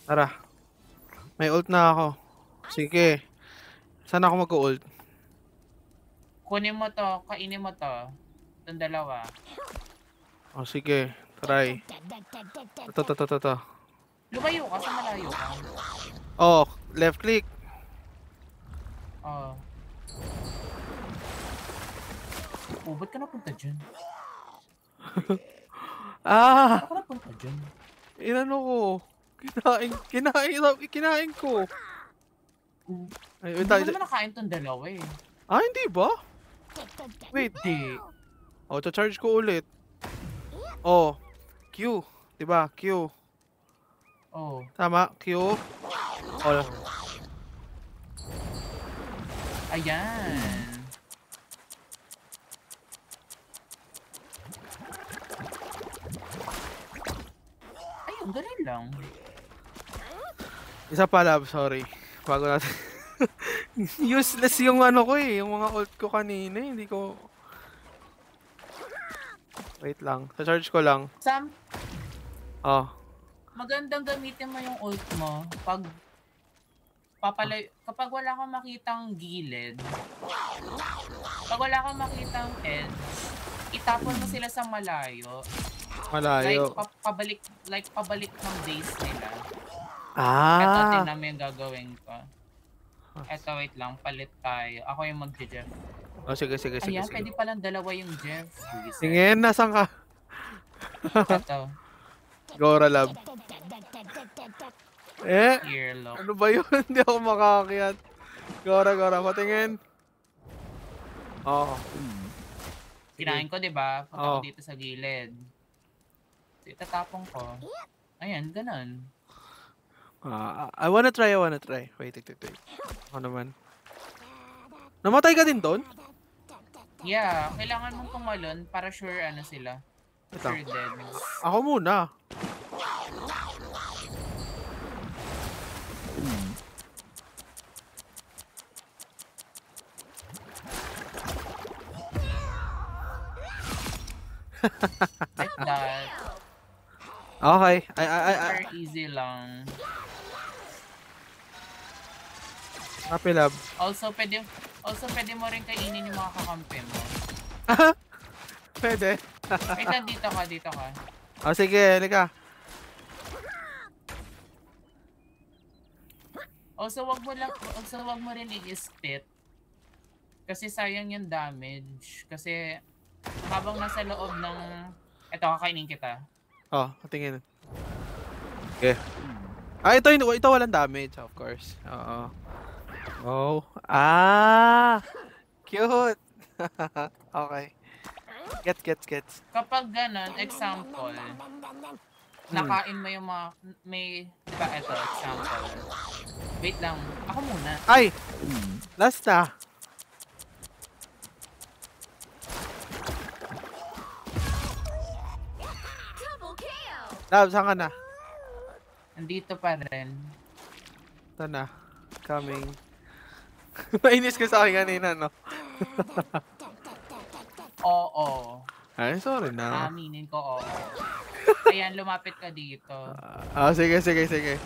Tara. May ult na ako. Sige. Saan ako mag-ult? Kunin mo to, kainin mo to. Itong dalawa. Oh, sige. Try. Ito. Lumayo ka, sa malayo ka. Oh, left click. Oh. Oh, ba't ka napunta dyan? Ba't ka napunta dyan? Inano ko. Kinain ko. Ay, Hindi mo naman nakain tong dalawa eh. Ah, hindi ba? Wait. Hindi. Oh, charge ko ulit. Oh, Q. Diba? Q. Oh. Tama, Q. Oh. Ayan. Ayun, ganun lang. Isa pa, love. Sorry. Bago natin. Useless yung ano ko eh. Yung mga ult ko kanina. Hindi ko... Wait lang. Sa-charge ko lang. Sam, Oh. magandang gamitin mo yung ult mo pag kapag wala kang makitang gilid. Pag wala kang makitang edge, itapon mo sila sa malayo. Malayo. Like pabalik ng base nila. Ah. Eto, tingnan mo yung gagawin ko. Eto, wait lang, palit tayo. Ako yung mag-Jeff. Oh, sige. Ayan, pwede palang dalawa yung Jeff. Tingin, nasan ka? Eto. Gora lab. Earlock. Ano ba yun? Hindi ako makakakyat. Gora, patingin. Oo. Kinain ko, diba? Punta ko Oo. dito sa gilid. So, itatapong ko. Ayan, ganun. I wanna try. Wait. Ako naman. Namatay ka din doon? Yeah, kailangan mong tumalon para sure ano sila. Wait Sure lang. dead. Ako muna. Like that. Okay. Super easy lang. Happy lab. Also, pwede mo rin kainin yung mga kakampi mo. Pwede. Wait lang, dito ka. Oh, sige. Halika. Also, wag mo rin i-spit. Kasi sayang yung damage. Kasi, habang nasa loob ng... Eto, kakainin kita. Oh, patingin. Okay. Ito walang damage, of course. Oo. Oh. Cute. Okay. Gets. Kapag ganon, example, nakain mo yung mga... Diba, eto, example. Wait lang, ako muna. Ay! Last na. Lab, saan ka na? Nandito pa rin. Ito na. Coming. Mainis ka sa akin kanina, no? Oo. Ay, sorry na. Aminin ko, oo. Ayan, lumapit ka dito. Sige.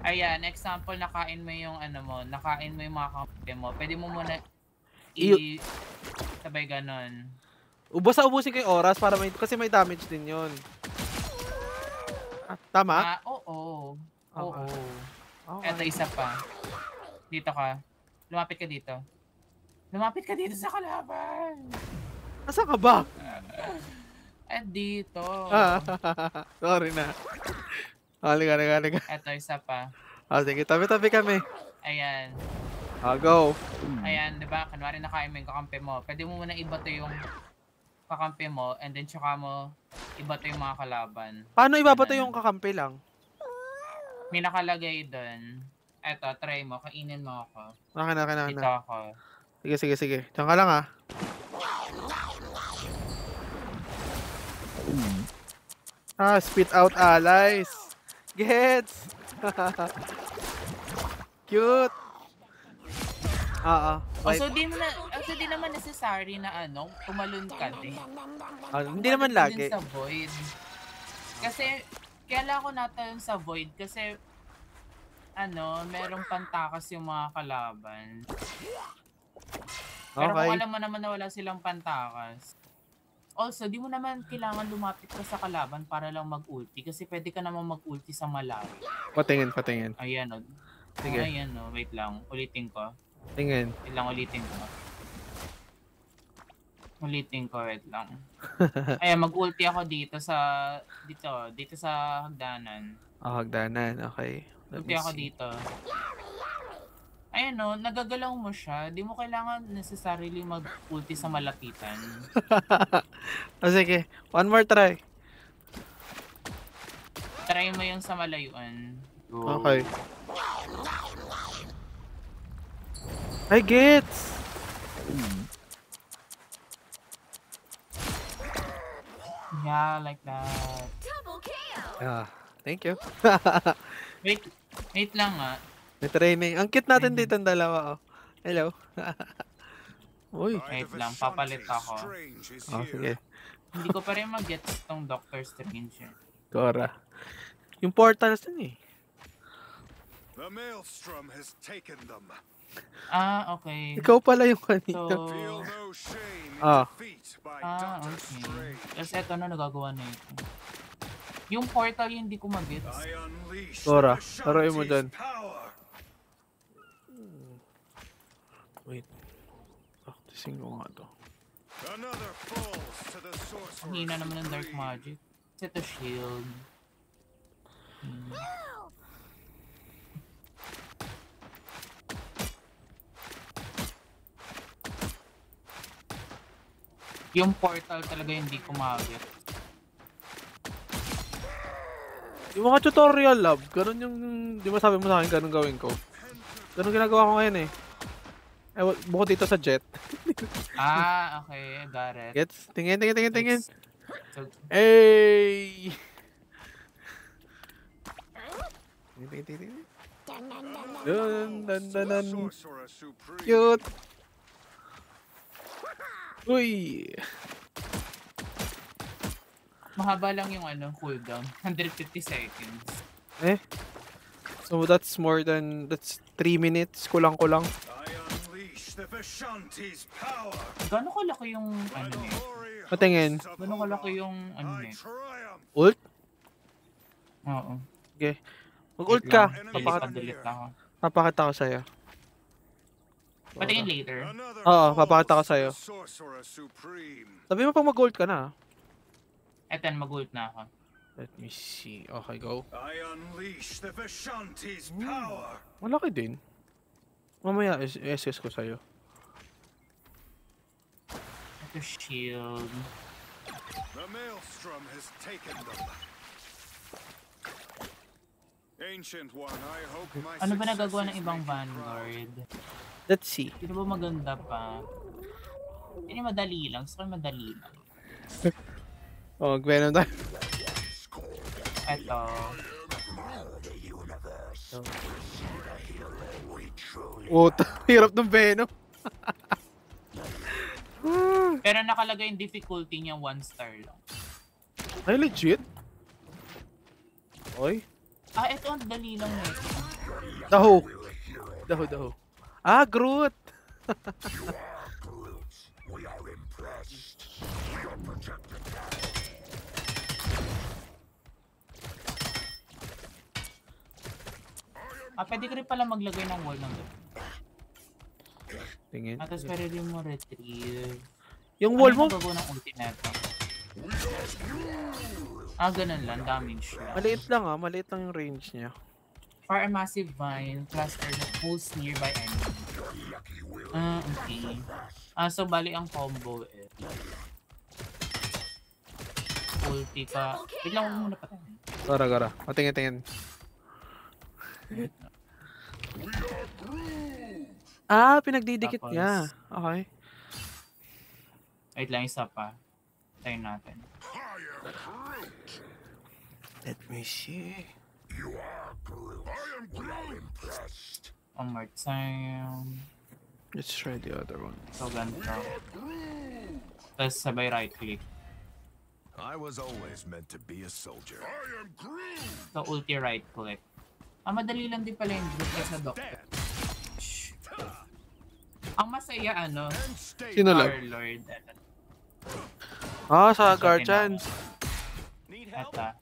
Ayan, example, nakain mo yung mga kampi mo. Pwede mo muna sabay ganon. Ubusin ko yung oras para kasi may damage din yun. Tama? Oo. Okay. Eto, isa pa. Dito ka. Lumapit ka dito. Lumapit ka dito sa kalaban. Nasaan ka ba? Dito. Sorry na. Halika. Eto, isa pa. Sige, tabi-tabi kami. Ayan. Go. Ayan, diba? Kunwari nakain mo yung kakampi mo. Pwede mo muna ibato yung kakampi mo and then tsaka mo ibato yung mga kalaban. Paano ibabato yung kakampi lang? May nakalagay doon. Eto, try mo. Kainin mo ako. Akin Dito na. ako. Sige. Diyan ka lang spit out allies. Gets. Cute. Also, di naman necessary na tumalon ka din. Hindi naman lagi. Sa void. Kasi, kaya lang ako natalon sa void kasi merong pantakas yung mga kalaban. Pero Okay. kung alam mo naman na wala silang pantakas, also, di mo naman kailangan lumapit ka sa kalaban para lang mag-ulti kasi pwede ka naman mag-ulti sa malayo. Patingin. Ayan o. Sige. Ayan o, wait lang. Ulitin ko. Tingin. Wait lang, ulitin ko, wait lang. Ayan, mag-ulti ako dito sa hagdanan. Hagdanan. Okay. Let Ulti me ako see. dito. Ayan o, nagagalaw mo siya. Di mo kailangan necessarily mag-ulti sa malapitan. Sige. One more try. Try mo yung sa malayuan. Go. Okay. I gets! Yeah, like that. Thank you. Wait lang ah. May training. Ang cute natin dito ang dalawa. Oh. Hello. Uy. Wait lang, papalit ako. Sige. Hindi ko pa rin mag-gets tong Doctor Strange. Cora. Yung portals din eh. The maelstrom has taken them. Okay. Ikaw pala yung kanina. So, Feel no shame in Ah. defeat by Doctor okay. Strange. Tapos eto na, nagagawa na ito. Yung portal yung hindi ko mag-gets. I unleash Cora, the laruin mo Ashanti's dyan. power. Wait. Practicing ko nga to. Another falls to the sorcerer's Ang hina naman ng dark supreme. magic. Set a shield. Yung portal talaga hindi ko mag-get. Yung mga tutorial lab, ganun yung, di ba sabi mo sa akin, ganun gawin ko. Ganun ginagawa ko ngayon eh. Bukod dito sa jet. Okay, got it. Gets? Tingin. So, Hey! Tingin. Dun. Sorcerer supreme. Cute! Uy! mahaba lang yung cooldown. 150 seconds. So that's more than, that's 3 minutes, kulang-kulang. I unleash the Ashanti's power. Gano'n kalaki yung By the net? hoary Patingin. hosts of Gano'n kalaki Hola, yung I net? triumph. Ult? Oo. Okay. Mag-ult ka. Delete ako. Papakita ko sa'yo. Patingin later. Another Oo, falls papakita ko to sa'yo. the sorcerer supreme. Sabi mo pag mag-ult ka na. Eto, mag-ult na ako. Let me see. Okay, go. I unleash the Ashanti's power. Malaki din. Mamaya, SS ko sa'yo. Ito shield. The maelstrom has taken them. Ancient one, I hope my Ano ba nagagawa ng successors ibang make you proud. Vanguard? Let's see. Hindi ba maganda pa? Hindi madali lang. Gusto ko yung madali lang. Oh, mag-venom tayo. Eto. Oh, hirap ng venom. Pero nakalagay yung difficulty niya 1 star lang. Ay, legit? Oy. Ito ang dali lang nito. Daho. Groot. Pwede ka rin pala maglagay ng wall ng Tingin. tapos pwede rin mo retrieve. Yung wall mo, Ano yung ng ulti neto? Ganun lang. Damage lang. maliit lang yung range niya. For a massive vine, cluster that pulls nearby enemy. Okay. So bali ang combo is ulti ka. Wait lang, huwag muna patayin. Gara. Tingin. Pinagdidikit Tapos, niya. Okay. Wait lang, isa pa. Tayo natin. Let me see. One more time. Let's try the other one. So, ganito. Tapos sabay right click. I was always meant to be a soldier. So, ulti right click. Madali lang din pala yung group sa Doctor. Ang masaya ano, And stay. Sino lang? Warlord. Sa Guardians. Need help? Ata.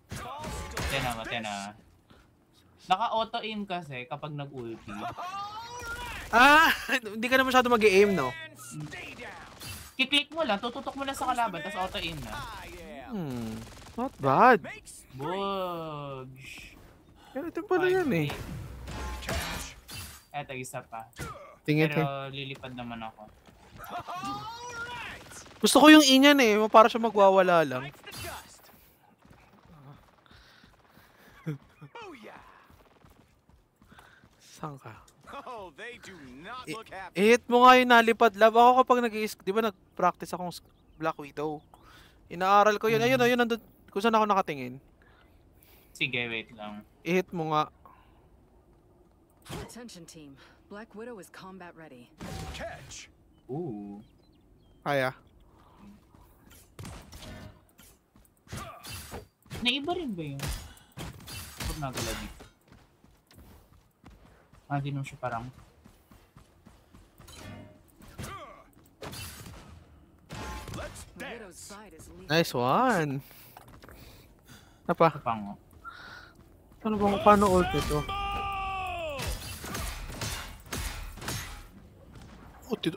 Tiyan. Naka-auto-aim kasi kapag nag-ulti. Hindi ka na masyado mag-aim, no? Stay down. Kiklik mo lang, tututok mo lang sa kalaban, tapos auto-aim na. Not bad. Makes Budge! Ganito pala yan eh. cash. Eto, isa pa. Tingin Pero lilipad naman ako. Alright. Gusto ko yung inyan eh. Para siya magwawala lang. Bites the dust. Booyah. Saan ka? Oh, they do not look happy. I-hit mo nga yung nalipad lab. Ako kapag di ba nag-practice akong Black Widow. Inaaral ko yun. Ayun, nandun. Kung saan ako nakatingin. Sige, wait lang. I-hit mo nga. Attention team. Black Widow is combat ready. Catch. Ooh. Kaya. Naiba rin ba yun? Huwag nagala dito. Di naman siya parang... Let's The Widow's dance. side is leading. Nice one. Apa? Pango. Ano bang paano ult ito?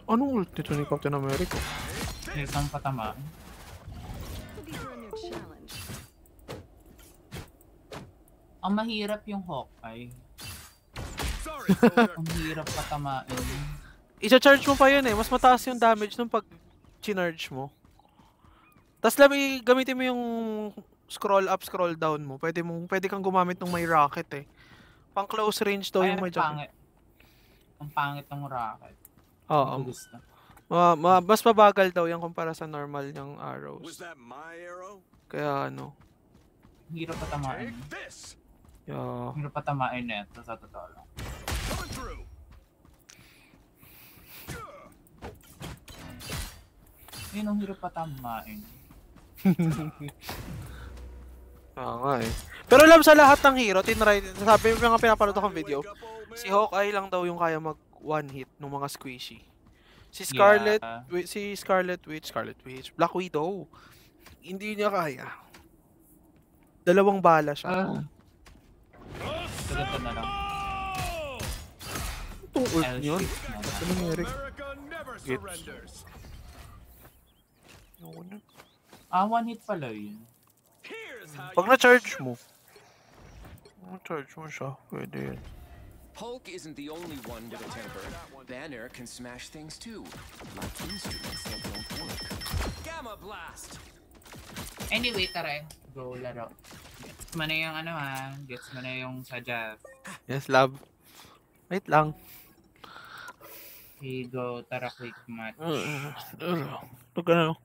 Anong ult nito ni Captain America? Here's ang patamaan. Looking for a new challenge. Ang mahirap yung Hawkeye. Sorry, soldier. Ang hirap patamaan. Isa-charge mo pa yun eh. Mas mataas yung damage nung pag chinarge mo. Tapos gamitin mo yung scroll up, scroll down mo. Pwede kang gumamit ng may rocket eh. Pang close range daw yung may jump. Ang pangit ng rocket. Oo. Ang gusto. Mas mabagal daw yung kumpara sa normal niyang Was arrows. that my arrow? Kaya ano. Ang hirap patamaan. Take this. Yeah. Ang hirap patamaan na ito sa totoo lang. Coming through. Yun ang hirap patamaan. Nga eh. Pero alam sa lahat ng hero, sabi mo nga pinapanood akong video, Wake up, old man. si Hawkeye lang daw yung kaya mag one hit ng mga squishy. Si Scarlet, Scarlet Witch, Black Widow, hindi niya kaya. Dalawang bala siya. Ganito na lang. Itong ult I'll yun. shift na lang. Ano nangyari? America never Gets. surrenders. One hit pala yun. Here's how Pag you na-charge mo. Na-charge mo siya. Pwede yun. Hulk isn't the only one with a temper. Banner can smash things too, like instruments that don't work. Gamma blast! Anyway, tara. Go laro. Gets mo na yung ano ha. Gets mo na yung sa Jeff. Yes, love. Wait lang. Okay, go. Tara, quick match. Pag ano,